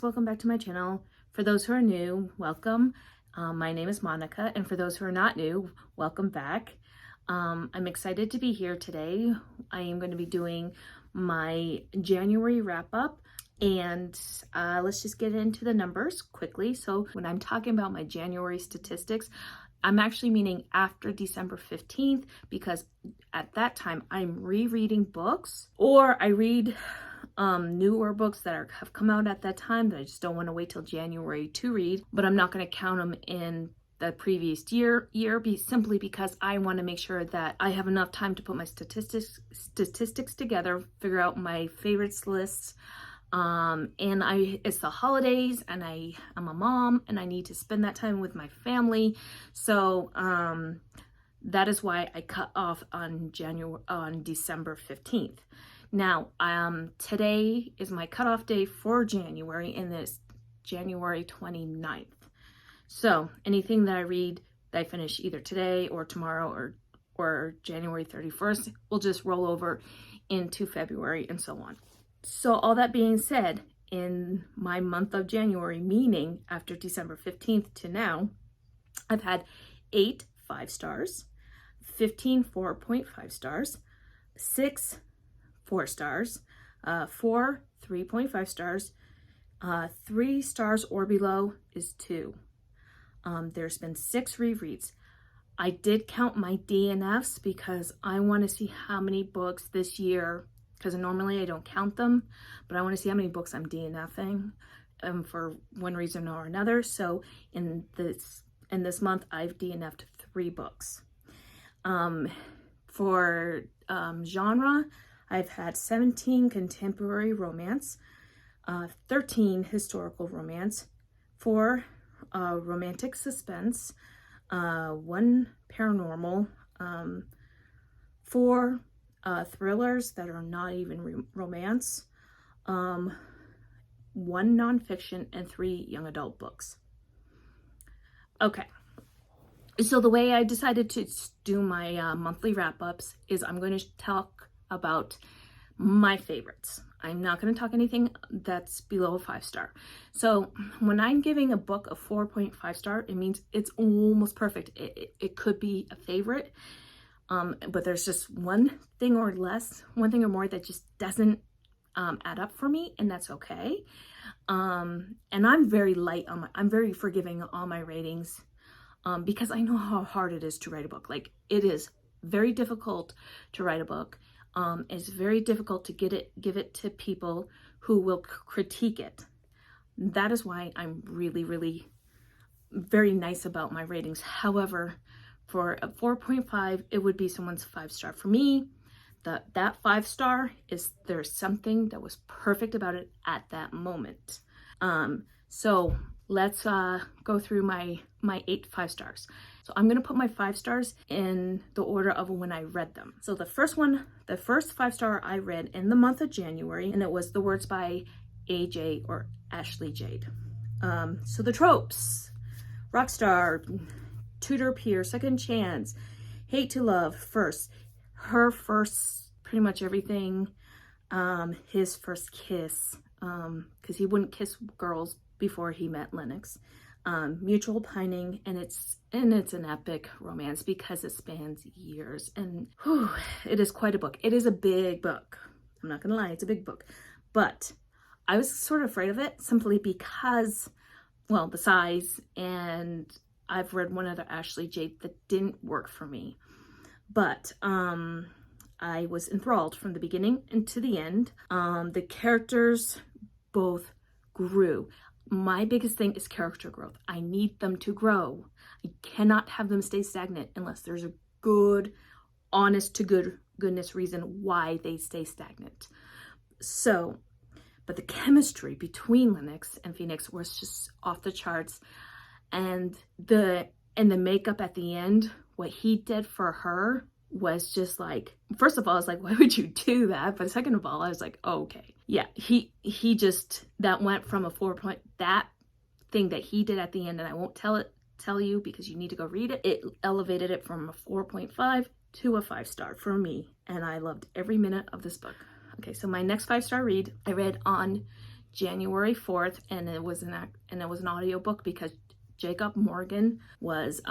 welcome back to my channel. For those who are new, welcome. My name is Monica, and for those who are not new, welcome back. I'm excited to be here today. I am going to be doing my January wrap-up, and let's just get into the numbers quickly. So when I'm talking about my January statistics, I'm actually meaning after December 15th, because at that time I'm rereading books, or I read newer books that have come out at that time that I just don't want to wait till January to read, but I'm not going to count them in the previous year simply because I want to make sure that I have enough time to put my statistics together, figure out my favorites lists. It's the holidays, and I'm a mom, and I need to spend that time with my family. So that is why I cut off on December 15th. Now, today is my cutoff day for January, and it's January 29th. So anything that I read that I finish either today or tomorrow or January 31st will just roll over into February and so on. So all that being said, in my month of January, meaning after December 15th to now, I've had 8 5 stars, 15 4.5 stars, 6 4 stars, 4 3.5 stars, 3 stars or below is 2. There's been 6 rereads. I did count my DNFs because I want to see how many books this year, because normally I don't count them, but I want to see how many books I'm DNFing for one reason or another. So in this month, I've DNF'd 3 books. For genre, I've had 17 contemporary romance, 13 historical romance, 4 romantic suspense, 1 paranormal, 4 thrillers that are not even romance, 1 nonfiction, and 3 young adult books. Okay, so the way I decided to do my monthly wrap-ups is I'm going to talk about my favorites. I'm not going to talk anything that's below a 5 star. So when I'm giving a book a 4.5 star, it means it's almost perfect. It could be a favorite, but there's just one thing or more that just doesn't add up for me, and that's okay. And I'm very light on I'm very forgiving on my ratings, because I know how hard it is to write a book. Like, it is very difficult to write a book. It's very difficult to give it to people who will critique it. That is why I'm really, really very nice about my ratings. However, for a 4.5, it would be someone's 5 star. For me, that 5 star is there's something that was perfect about it at that moment. So let's go through my 8 5 stars. So I'm going to put my 5 stars in the order of when I read them. So the first 5 star I read in the month of January, and it was The Words by AJ or Ashley Jade. So the tropes: rock star, tutor peer, second chance, hate to love, first, her first, pretty much everything, his first kiss, because he wouldn't kiss girls before he met Lennox. Mutual pining, and it's an epic romance because it spans years, and it is quite a book. It is a big book. I'm not gonna lie, it's a big book, but I was sort of afraid of it simply because, well, the size, and I've read one other Ashley Jade that didn't work for me, but I was enthralled from the beginning and to the end. The characters both grew. My biggest thing is character growth. I need them to grow. I cannot have them stay stagnant unless there's a good, honest to goodness reason why they stay stagnant. So, but the chemistry between Lennox and Phoenix was just off the charts. And the makeup at the end, what he did for her was just like, first of all, I was like, why would you do that? But second of all, I was like, oh, okay. Yeah, he just, that went from a 4 point, that thing that he did at the end, and I won't tell you because you need to go read it. It elevated it from a 4.5 to a 5 star for me, and I loved every minute of this book. Okay, so my next 5 star read, I read on January 4th, and it was an audiobook because Jacob Morgan was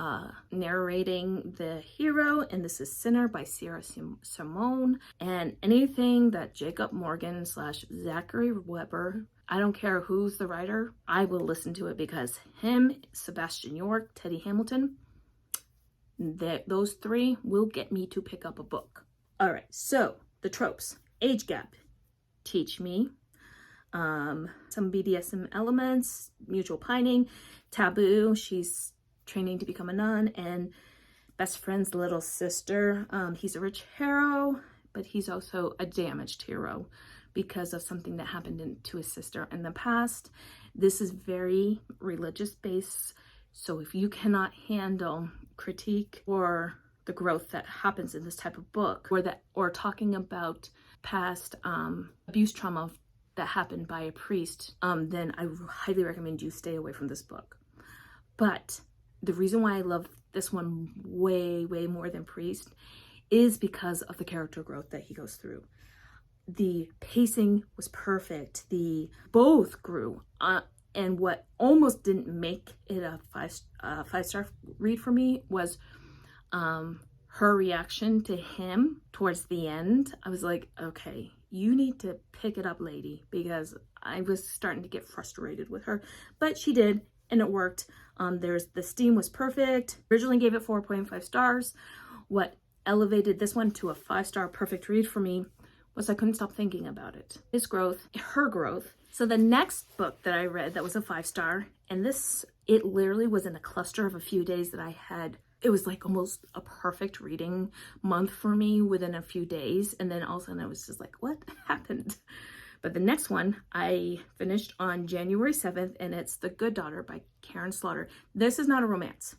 narrating the hero, and this is Sinner by Simone. And anything that Jacob Morgan / Zachary Weber, I don't care who's the writer, I will listen to it, because him, Sebastian York, Teddy Hamilton, those three will get me to pick up a book. All right, so the tropes: age gap, teach me, some BDSM elements, mutual pining, taboo, she's training to become a nun, and best friend's little sister. He's a rich hero, but he's also a damaged hero because of something that happened to his sister in the past. This is very religious based, so if you cannot handle critique or the growth that happens in this type of book, or talking about past abuse trauma that happened by a priest, then I highly recommend you stay away from this book. But the reason why I love this one way more than Priest is because of the character growth that he goes through. The pacing was perfect. Both grew, and what almost didn't make it a five-star read for me was her reaction to him towards the end. I was like, okay, you need to pick it up, lady, because I was starting to get frustrated with her, but she did, and it worked. The steam was perfect. Originally gave it 4.5 stars. What elevated this one to a 5-star perfect read for me was I couldn't stop thinking about it. His growth, her growth. So the next book that I read that was a 5-star, and it literally was in a cluster of a few days that I had. It was like almost a perfect reading month for me within a few days. And then all of a sudden I was just like, what happened? But the next one I finished on January 7th, and it's The Good Daughter by Karin Slaughter. This is not a romance.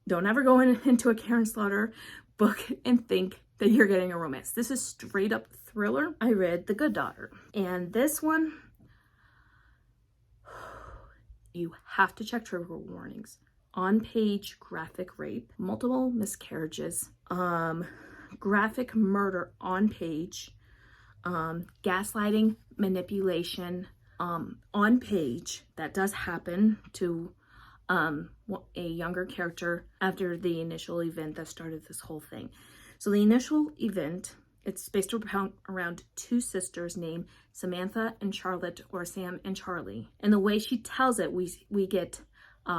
Don't ever go into a Karin Slaughter book and think that you're getting a romance. This is straight up thriller. I read The Good Daughter, and this one, you have to check trigger warnings. On-page graphic rape, multiple miscarriages, graphic murder on page, gaslighting, manipulation, on page. That does happen to a younger character after the initial event that started this whole thing. So the initial event, it's based around two sisters named Samantha and Charlotte, or Sam and Charlie. And the way she tells it, we get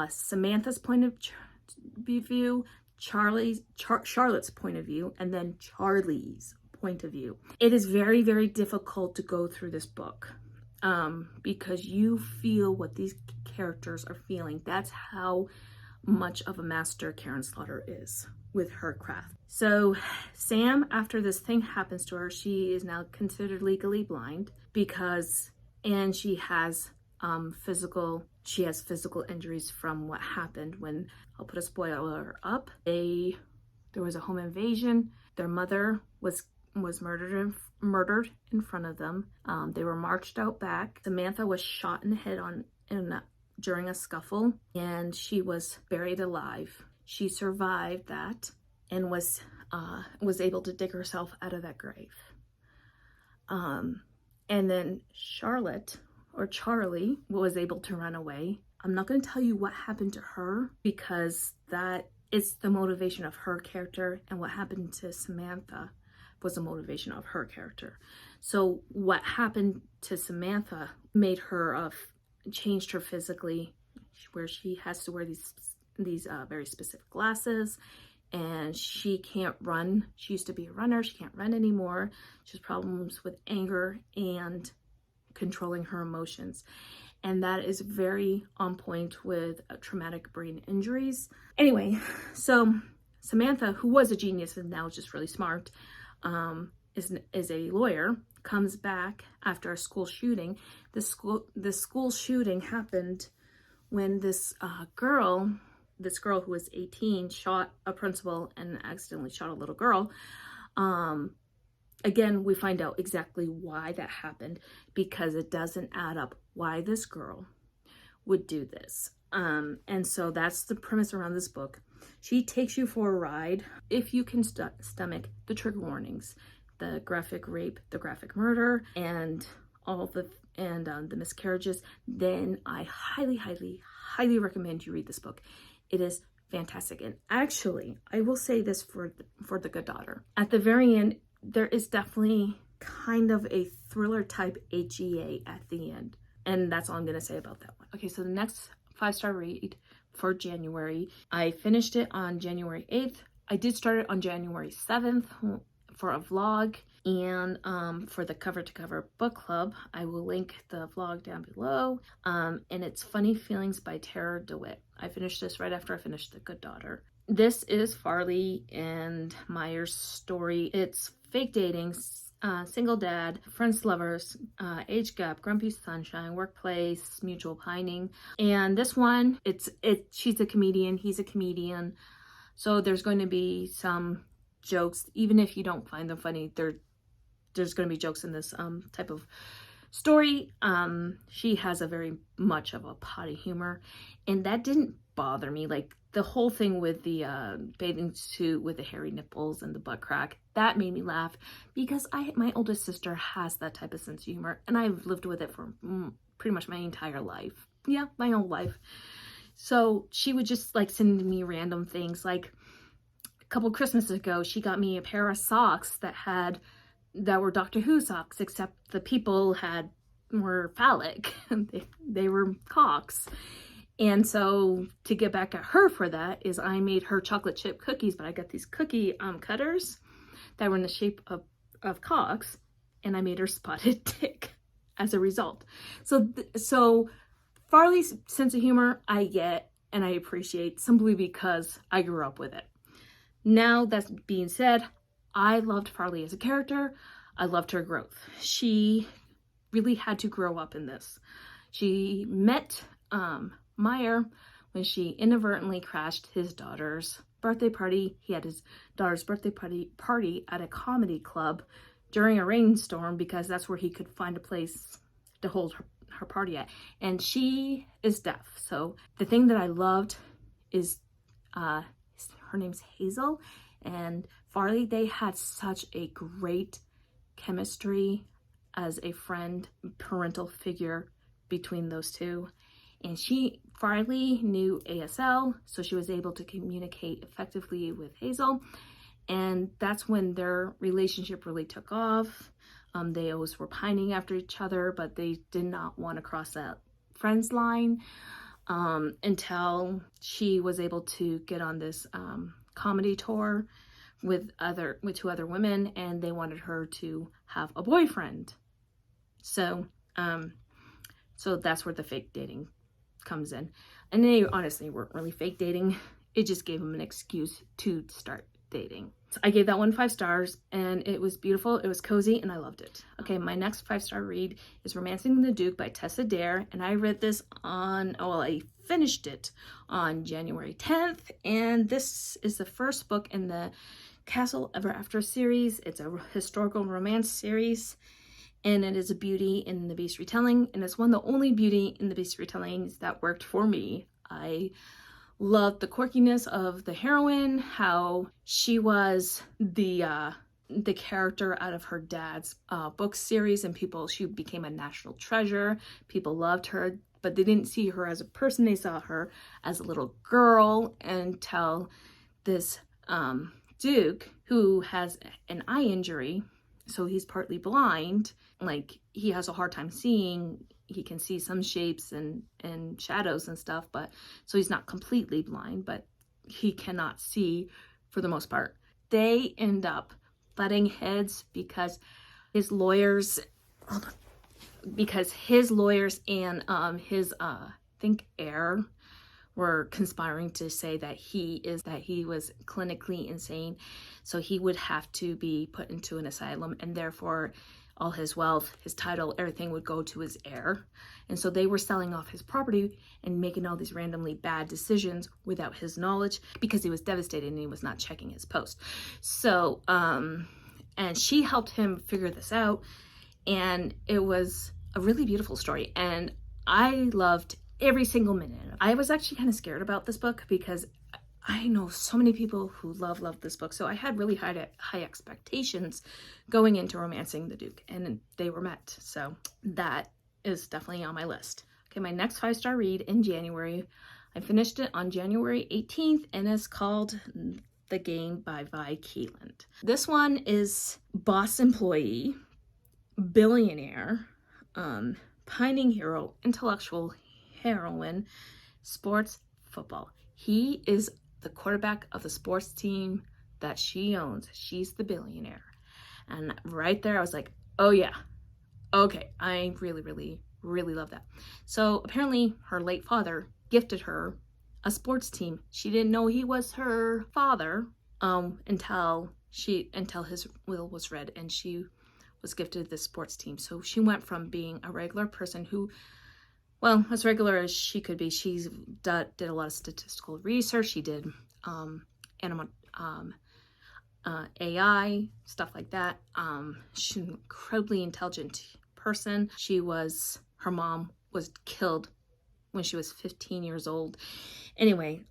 Samantha's point of view, Charlotte's point of view, and then Charlie's point of view. It is very, very difficult to go through this book because you feel what these characters are feeling. That's how much of a master Karin Slaughter is with her craft. So Sam, after this thing happens to her, she is now considered legally blind and she has physical injuries from what happened when, I'll put a spoiler up, there was a home invasion. Their mother was murdered in front of them. They were marched out back. Samantha was shot in the head during a scuffle, and she was buried alive. She survived that and was able to dig herself out of that grave. And then Charlotte, or Charlie, was able to run away. I'm not going to tell you what happened to her because that is the motivation of her character, and what happened to Samantha was the motivation of her character. So what happened to Samantha made her changed her physically, where she has to wear these very specific glasses, and she can't run. She used to be a runner. She can't run anymore. She has problems with anger and controlling her emotions, and that is very on point with traumatic brain injuries. Anyway, so Samantha, who was a genius and now is just really smart, is a lawyer, comes back after a school shooting. The school shooting happened when this girl who was 18 shot a principal and accidentally shot a little girl. Again, we find out exactly why that happened, because it doesn't add up why this girl would do this. And so that's the premise around this book. She takes you for a ride if you can stomach the trigger warnings, the graphic rape, the graphic murder, and the miscarriages, then I highly, highly, highly recommend you read this book. It is fantastic. And actually, I will say this for the Good Daughter. At the very end, there is definitely kind of a thriller type HEA at the end. And that's all I'm going to say about that one. Okay, so the next 5-star read for January, I finished it on January 8th. I did start it on January 7th for a vlog. And for the Cover to Cover book club, I will link the vlog down below. And it's Funny Feelings by Tarah DeWitt. I finished this right after I finished The Good Daughter. This is Farley and Meyer's story. It's fake dating, single dad, friends, lovers, age gap, grumpy sunshine, workplace, mutual pining. And this one, she's a comedian, he's a comedian. So there's going to be some jokes, even if you don't find them funny. There's going to be jokes in this type of story. She has a very much of a potty humor, and that didn't bother me. Like the whole thing with the bathing suit with the hairy nipples and the butt crack, that made me laugh because my oldest sister has that type of sense of humor, and I've lived with it for pretty much my entire life. Yeah, my whole life. So she would just like send me random things. Like a couple Christmases ago, she got me a pair of socks that were Doctor Who socks, except the people were phallic. they were cocks. And so to get back at her for that is I made her chocolate chip cookies, but I got these cookie cutters that were in the shape of cocks, and I made her spotted dick as a result. So Farley's sense of humor I get and I appreciate simply because I grew up with it. Now that being said, I loved Farley as a character. I loved her growth. She really had to grow up in this. She met Meyer when she inadvertently crashed his daughter's birthday party. He had his daughter's birthday party at a comedy club during a rainstorm because that's where he could find a place to hold her party at. And she is deaf. So the thing that I loved is her name's Hazel, and Farley, they had such a great chemistry as a friend, parental figure between those two. And Farley knew ASL, so she was able to communicate effectively with Hazel. And that's when their relationship really took off. They always were pining after each other, but they did not want to cross that friends line until she was able to get on this comedy tour with 2 other women, and they wanted her to have a boyfriend. So that's where the fake dating comes in. And they honestly weren't really fake dating. It just gave them an excuse to start dating. So I gave that one 5 stars, and it was beautiful, it was cozy, and I loved it. Okay, my next 5-star read is Romancing the Duke by Tessa, and I read this I finished it on January 10th, and this is the first book in the Castle Ever After series. It's a historical romance series, and it is a Beauty in the Beast retelling, and it's one of the only Beauty in the Beast retellings that worked for me. I loved the quirkiness of the heroine, how she was the character out of her dad's book series, and she became a national treasure. People loved her, but they didn't see her as a person. They saw her as a little girl until this Duke, who has an eye injury, so he's partly blind. Like, he has a hard time seeing. He can see some shapes and shadows and stuff, but so he's not completely blind, but he cannot see for the most part. They end up butting heads because his lawyers and his heir were conspiring to say that he was clinically insane, so he would have to be put into an asylum, and therefore all his wealth, his title, everything would go to his heir. And so they were selling off his property and making all these randomly bad decisions without his knowledge because he was devastated and he was not checking his post. So, and she helped him figure this out, and it was a really beautiful story, and I loved every single minute. I was actually kind of scared about this book because I know so many people who love this book. So I had really high expectations going into Romancing the Duke, and they were met. So that is definitely on my list. Okay, my next 5-star read in January. I finished it on January 18th, and it's called The Game by Vi Keeland. This one is boss employee, billionaire, pining hero, intellectual heroine, sports, football. He is the quarterback of the sports team that she owns. She's the billionaire. And right there, I was like, oh yeah, okay, I really love that. So apparently her late father gifted her a sports team. She didn't know he was her father until his will was read and she was gifted this sports team. So she went from being a regular person who, well, as regular as she could be, she did a lot of statistical research. She did AI, stuff like that. She's an incredibly intelligent person. Her mom was killed when she was 15 years old. Anyway,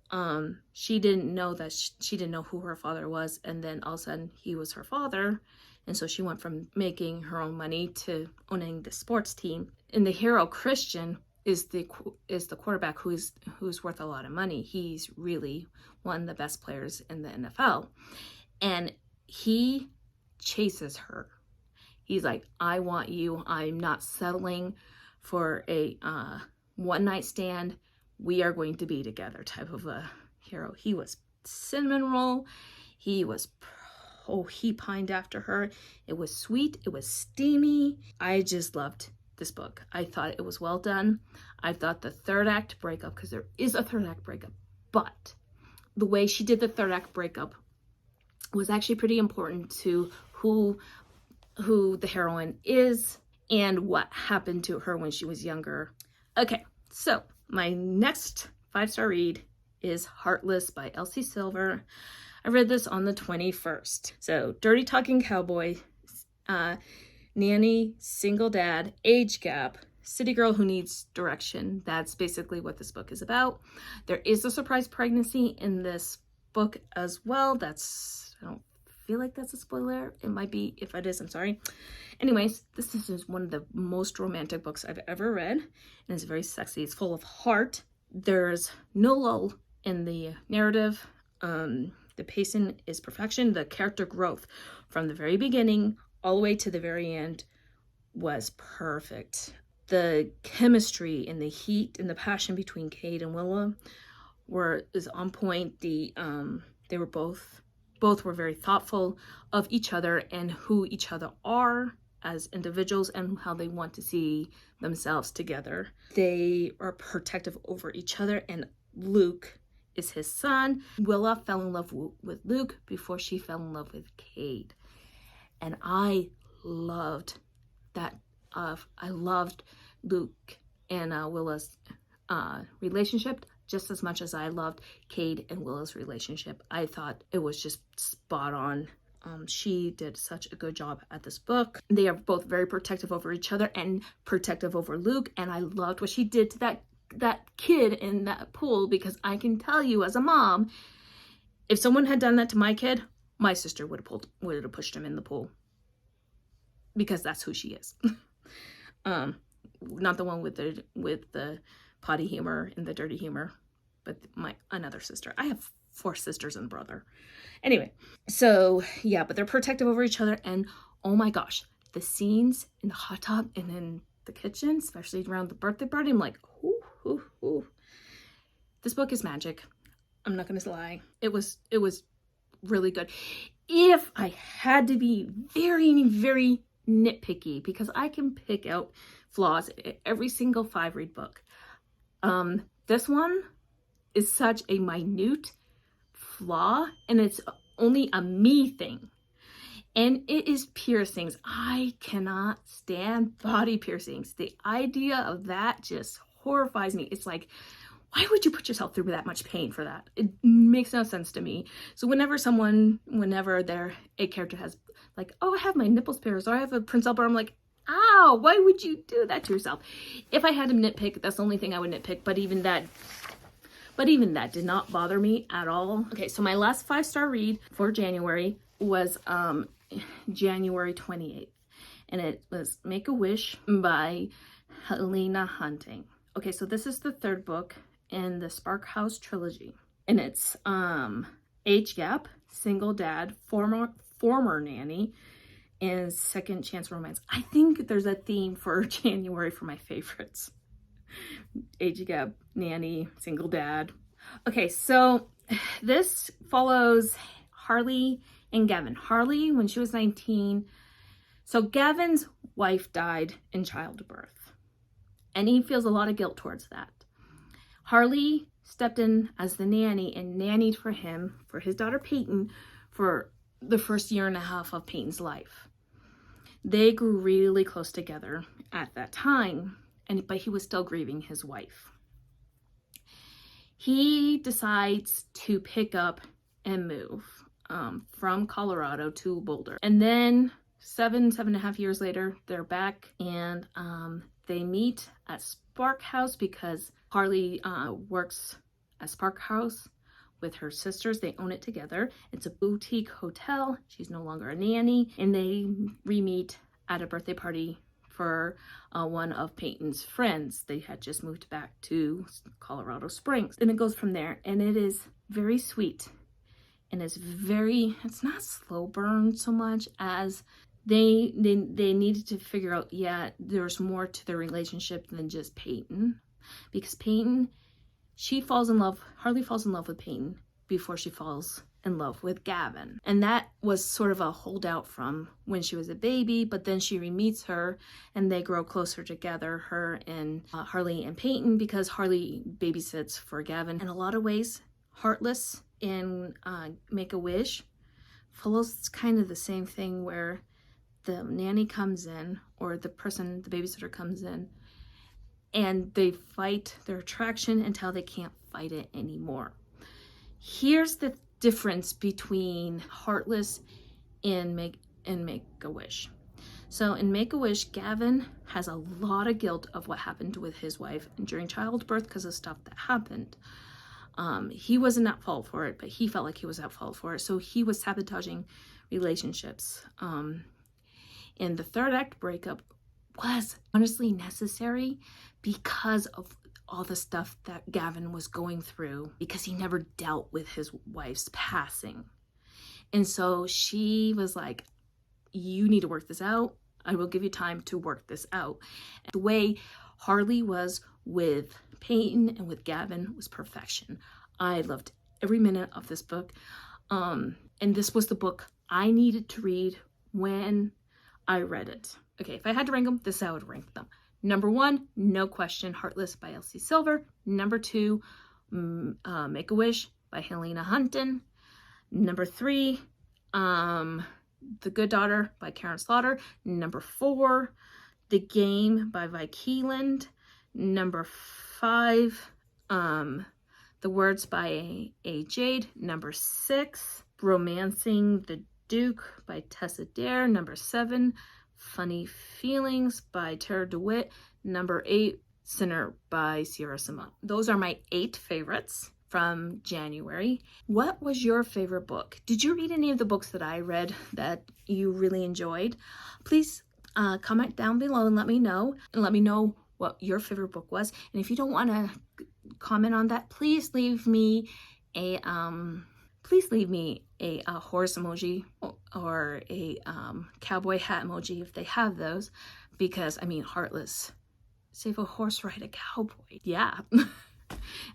she didn't know that she didn't know who her father was, and then all of a sudden he was her father. And so she went from making her own money to owning the sports team. And the hero Christian is the quarterback who's worth a lot of money. He's really one of the best players in the NFL. And he chases her. He's like, I want you. I'm not settling for a one-night stand. We are going to be together type of a hero. He was cinnamon roll. He pined after her. It was sweet. It was steamy. I just loved this book. I thought it was well done. I thought the third act breakup, because there is a third act breakup, but the way she did the third act breakup was actually pretty important to who the heroine is and what happened to her when she was younger. Okay, so my next 5-star read is Heartless by Elsie Silver. I read this on the 21st. So, dirty talking cowboy, nanny, single dad, age gap, city girl who needs direction. That's basically what this book is about. There is a surprise pregnancy in this book as well. I don't feel like that's a spoiler. It might be. If it is, I'm sorry. Anyways, this is one of the most romantic books I've ever read. And it's very sexy. It's full of heart. There's no lull in the narrative. The pacing is perfection. The character growth from the very beginning all the way to the very end was perfect. The chemistry and the heat and the passion between Cade and Willa is on point. They were both were very thoughtful of each other and who each other are as individuals and how they want to see themselves together. They are protective over each other, and Luke is his son. Willa fell in love with Luke before she fell in love with Cade. And I loved that. I loved Luke and Willa's relationship just as much as I loved Cade and Willa's relationship. I thought it was just spot on. She did such a good job at this book. They are both very protective over each other and protective over Luke. And I loved what she did to that kid in that pool, because I can tell you as a mom, if someone had done that to my kid, my sister would have pushed him in the pool, because that's who she is. Not the one with the potty humor and the dirty humor, but another sister. I have 4 sisters and a brother. Anyway, so yeah, but they're protective over each other, and oh my gosh, the scenes in the hot tub and in the kitchen, especially around the birthday party, I'm like, ooh. This book is magic. I'm not gonna lie. It was really good. If I had to be very, very nitpicky, because I can pick out flaws in every single 5-read book, this one is such a minute flaw, and it's only a me thing, and it is piercings. I cannot stand body piercings. The idea of that just horrifies me. It's like, why would you put yourself through that much pain for that? It makes no sense to me. So whenever a character has like, oh, I have my nipples pierced, or I have a Prince Albert, I'm like, ow, why would you do that to yourself? If I had to nitpick, that's the only thing I would nitpick. But But even that did not bother me at all. Okay, so my last 5-star read for January was January 28th. And it was Make-A-Wish by Helena Hunting. Okay, so this is the 3rd book in the Spark House trilogy. And it's age gap, single dad, former nanny, and second chance romance. I think there's a theme for January for my favorites. Age gap, nanny, single dad. Okay, so this follows Harley and Gavin. Harley, when she was 19, so Gavin's wife died in childbirth, and he feels a lot of guilt towards that. Harley stepped in as the nanny and nannied for him, for his daughter Peyton, for the first 1.5 years of Peyton's life. They grew really close together at that time, but he was still grieving his wife. He decides to pick up and move from Colorado to Boulder. And then 7.5 years later, they're back, and they meet at Spark House because Harley works at Spark House with her sisters. They own it together. It's a boutique hotel. She's no longer a nanny, and they re-meet at a birthday party for one of Peyton's friends. They had just moved back to Colorado Springs, and it goes from there. And it is very sweet, and it's not slow burn so much as they needed to figure out, yeah, there's more to their relationship than just Peyton, because Peyton, Harley falls in love with Peyton before she falls in love with Gavin. And that was sort of a holdout from when she was a baby, but then she re-meets her and they grow closer together, her and Harley and Peyton, because Harley babysits for Gavin. In a lot of ways, Heartless in Make-A-Wish follows kind of the same thing, where the nanny comes in, or the babysitter comes in, and they fight their attraction until they can't fight it anymore. Here's the difference between Heartless and Make-A-Wish. So in Make-A-Wish, Gavin has a lot of guilt of what happened with his wife during childbirth because of stuff that happened. He wasn't at fault for it, but he felt like he was at fault for it. So he was sabotaging relationships. And the 3rd act breakup was honestly necessary because of all the stuff that Gavin was going through, because he never dealt with his wife's passing. And so she was like, you need to work this out. I will give you time to work this out. And the way Harley was with Peyton and with Gavin was perfection. I loved every minute of this book. And this was the book I needed to read when I read it. Okay, if I had to rank them, this is how I would rank them. Number 1, no question, Heartless by Elsie Silver. Number 2, Make-A-Wish by Helena Hunting. Number 3, The Good Daughter by Karin Slaughter. Number 4, The Game by Vi Keeland. Number 5, The Words by Jade. Number 6, Romancing the Duke by Tessa. Number 7, Funny Feelings by Tarah DeWitt. Number 8, Sinner by Simone. Those are my 8 favorites from January. What was your favorite book? Did you read any of the books that I read that you really enjoyed? Please comment down below and let me know. And let me know what your favorite book was. And if you don't want to comment on that, please leave me a horse emoji or a cowboy hat emoji if they have those, because I mean, Heartless, save a horse, ride a cowboy. Yeah.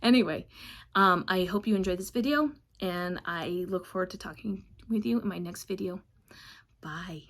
Anyway, I hope you enjoyed this video, and I look forward to talking with you in my next video. Bye.